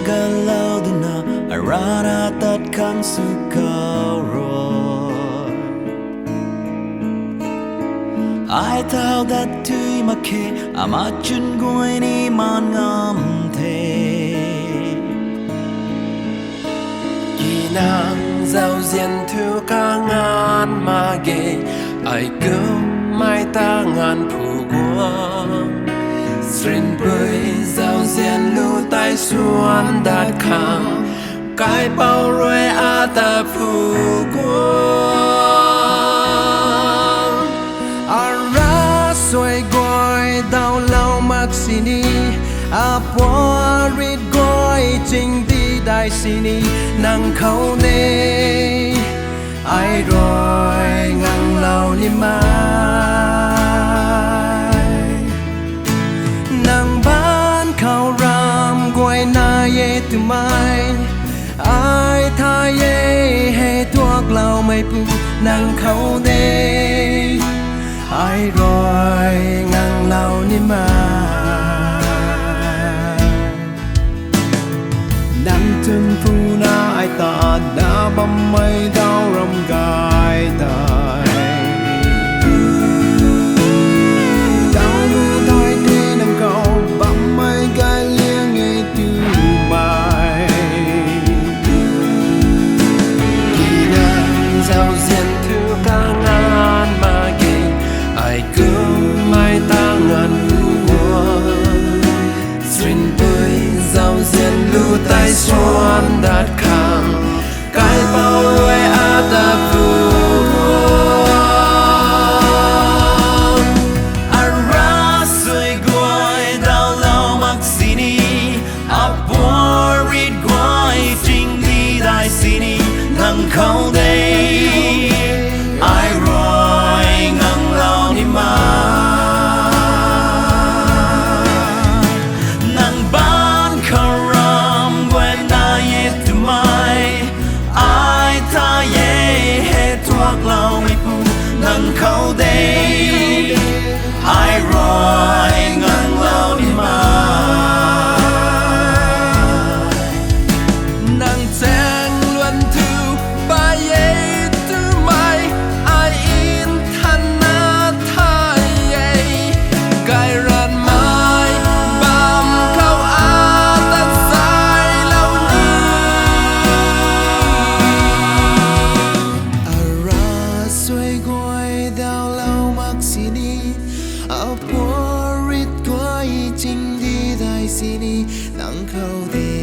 galaw din na aranat at kang sukaroy ai tao dat tui mà khe ama chun goi ni man ngam the kỳ nàng giao diên thu ca ngàn mà ghê ai cứu mai ta ngàn phù quang Srin bơi giao diên lưu tai xuân đạt khang cái bao rồi a ta phù quang ara xoay gọi đau lâu mắc sini a po rit gọi trình đi đại sini nàng khâu nê ai rồi ngang lâu ni mai nàng bán khâu ram gọi na ye tu mai ai tha ye he thuốc lâu mây pu nàng khâu nê ai rồi ngang lâu ni mai nắng chân phu na ai ta đã băm mây đau râm gai đời đau nu đôi đi nâng cầu băm mây gai liêng nghe từ mai kỳ nàng giao diên thư ca ngàn mà ghê ai cứ mai ta ngàn buồn xuyên bơi giao diên lưu tai xuân đạt khang cái bao rồi a ta phù ara soi goi đau lâu mắc sini a borit goi trình đi đại sini nang khâu đây ai rồi ngang lâu ni ma nang ban karam when na ye tu mai ai ta ye he thuốc lâu mi pu nang khâu đây ai rồi ngang lâu ni ma nàng trang luân thu ba ye tu mai ai in than na thai ye gai ran mai bam khâu a tan sai lâu ni ara xuôi gọi đau lâu mắc sini a porit gọi trình đi đại sini nắng khâu đi